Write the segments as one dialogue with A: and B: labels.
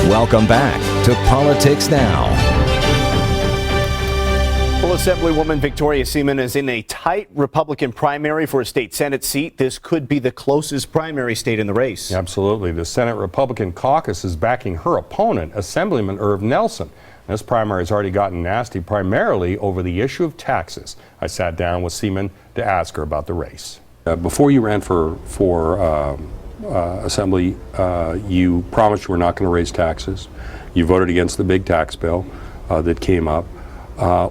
A: Welcome back to Politics Now.
B: Well, Assemblywoman Victoria Seaman is in a tight Republican primary for a state Senate seat. This could be the closest primary state in the race.
C: Absolutely. The Senate Republican caucus is backing her opponent, Assemblyman Irv Nelson. This primary has already gotten nasty, primarily over the issue of taxes. I sat down with Seaman to ask her about the race. Before you ran for Assembly, you promised you were not going to raise taxes. You voted against the big tax bill that came up.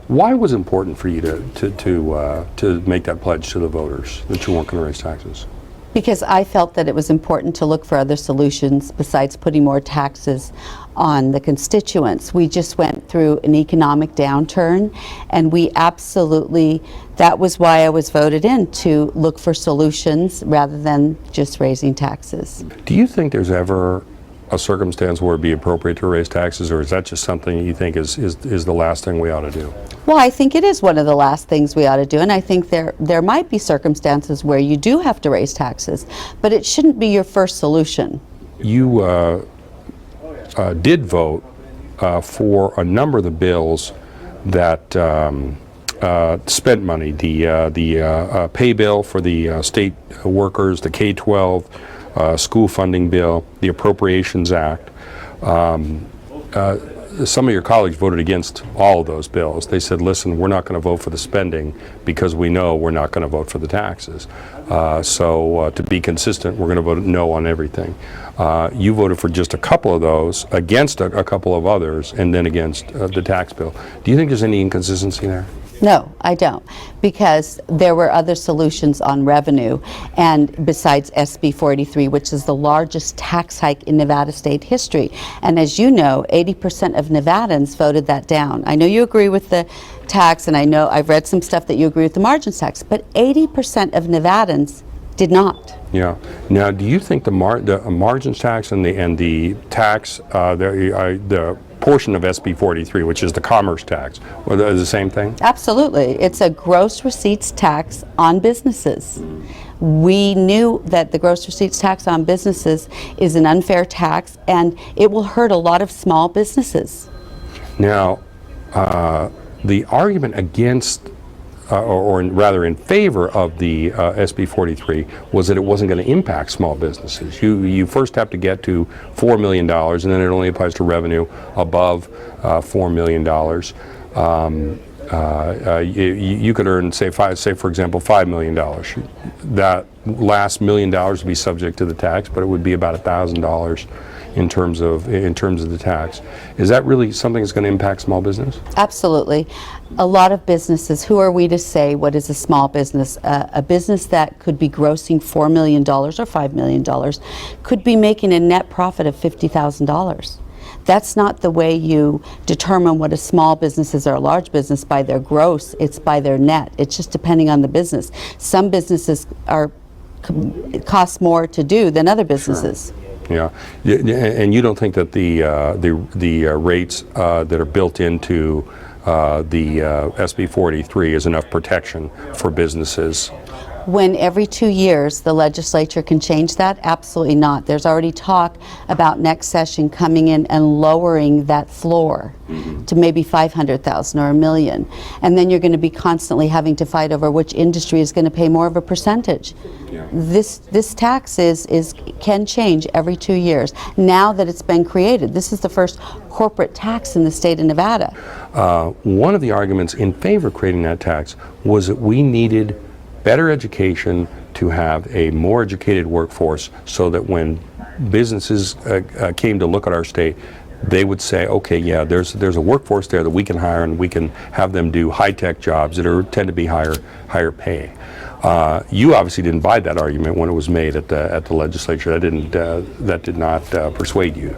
C: Why was it important for you to make that pledge to the voters that you weren't going to raise taxes?
D: Because I felt that it was important to look for other solutions besides putting more taxes on the constituents. We just went through an economic downturn, and we absolutely, that was why I was voted in, to look for solutions rather than just raising taxes.
C: Do you think there's ever a circumstance where it'd be appropriate to raise taxes, or is that just something you think is the last thing we ought to do?
D: Well, I think it is one of the last things we ought to do, and I think there might be circumstances where you do have to raise taxes, but it shouldn't be your first solution.
C: You did vote for a number of the bills that spent money, the pay bill for the state workers, the K-12 school funding bill, the Appropriations Act. Some of your colleagues voted against all of those bills. They said, listen, we're not going to vote for the spending because we know we're not going to vote for the taxes. So to be consistent, we're going to vote no on everything. You voted for just a couple of those, against a couple of others, and then against the tax bill. Do you think there's any inconsistency there?
D: No, I don't, because there were other solutions on revenue, and besides SB 43, which is the largest tax hike in Nevada state history. And as you know, 80% of Nevadans voted that down. I know you agree with the tax, and I know I've read some stuff that you agree with the margins tax, but 80% of Nevadans did not.
C: Yeah. Now, do you think the margins tax and the tax, the portion of SB 43, which is the commerce tax, are they the same thing?
D: Absolutely. It's a gross receipts tax on businesses. We knew that the gross receipts tax on businesses is an unfair tax, and it will hurt a lot of small businesses.
C: Now, the argument against or rather in favor of the SB 43 was that it wasn't going to impact small businesses. You first have to get to $4 million, and then it only applies to revenue above $4 million. You could earn, say for example, $5 million. That last $1 million would be subject to the tax, but it would be about $1,000 in terms of the tax. Is that really something that's going to impact small business?
D: Absolutely. A lot of businesses, who are we to say what is a small business? A business that could be grossing $4 million or $5 million could be making a net profit of $50,000. That's not the way you determine what a small business is or a large business, by their gross. It's by their net. It's just depending on the business. Some businesses cost more to do than other businesses.
C: Sure. Yeah, and you don't think that the rates that are built into the SB 43 is enough protection for businesses?
D: When every 2 years the legislature can change that? Absolutely not. There's already talk about next session coming in and lowering that floor to maybe 500,000 or $1 million. And then you're going to be constantly having to fight over which industry is going to pay more of a percentage. Yeah. This tax can change every 2 years. Now that it's been created, this is the first corporate tax in the state of Nevada.
C: One of the arguments in favor of creating that tax was that we needed better education to have a more educated workforce, so that when businesses came to look at our state, they would say, okay, yeah, there's a workforce there that we can hire, and we can have them do high-tech jobs that tend to be higher paying. You obviously didn't buy that argument when it was made at the legislature. That did not persuade you.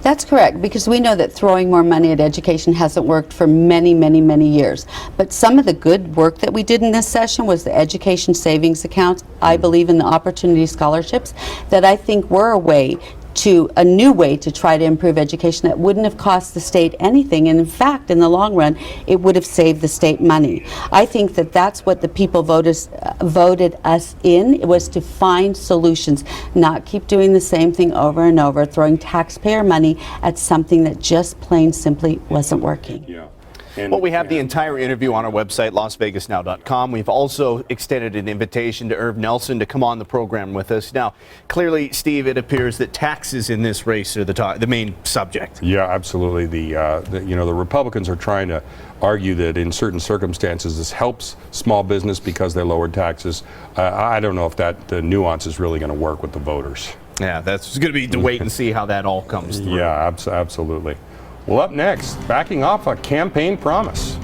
D: That's correct, because we know that throwing more money at education hasn't worked for many, many, many years. But some of the good work that we did in this session was the education savings accounts. I believe in the opportunity scholarships that I think were a way to a new way to try to improve education that wouldn't have cost the state anything, and in fact, in the long run, it would have saved the state money. I think that that's what the people voted us in. It was to find solutions, not keep doing the same thing over and over, throwing taxpayer money at something that just plain simply wasn't working.
C: Yeah.
B: Well, we have the entire interview on our website, lasvegasnow.com. We've also extended an invitation to Irv Nelson to come on the program with us. Now, clearly, Steve, it appears that taxes in this race are the main subject.
C: Yeah, absolutely. The Republicans are trying to argue that in certain circumstances this helps small business because they lowered taxes. I don't know if the nuance is really going to work with the voters.
B: Yeah, that's going to be to wait and see how that all comes through.
C: Yeah, absolutely. Well, up next, backing off a campaign promise.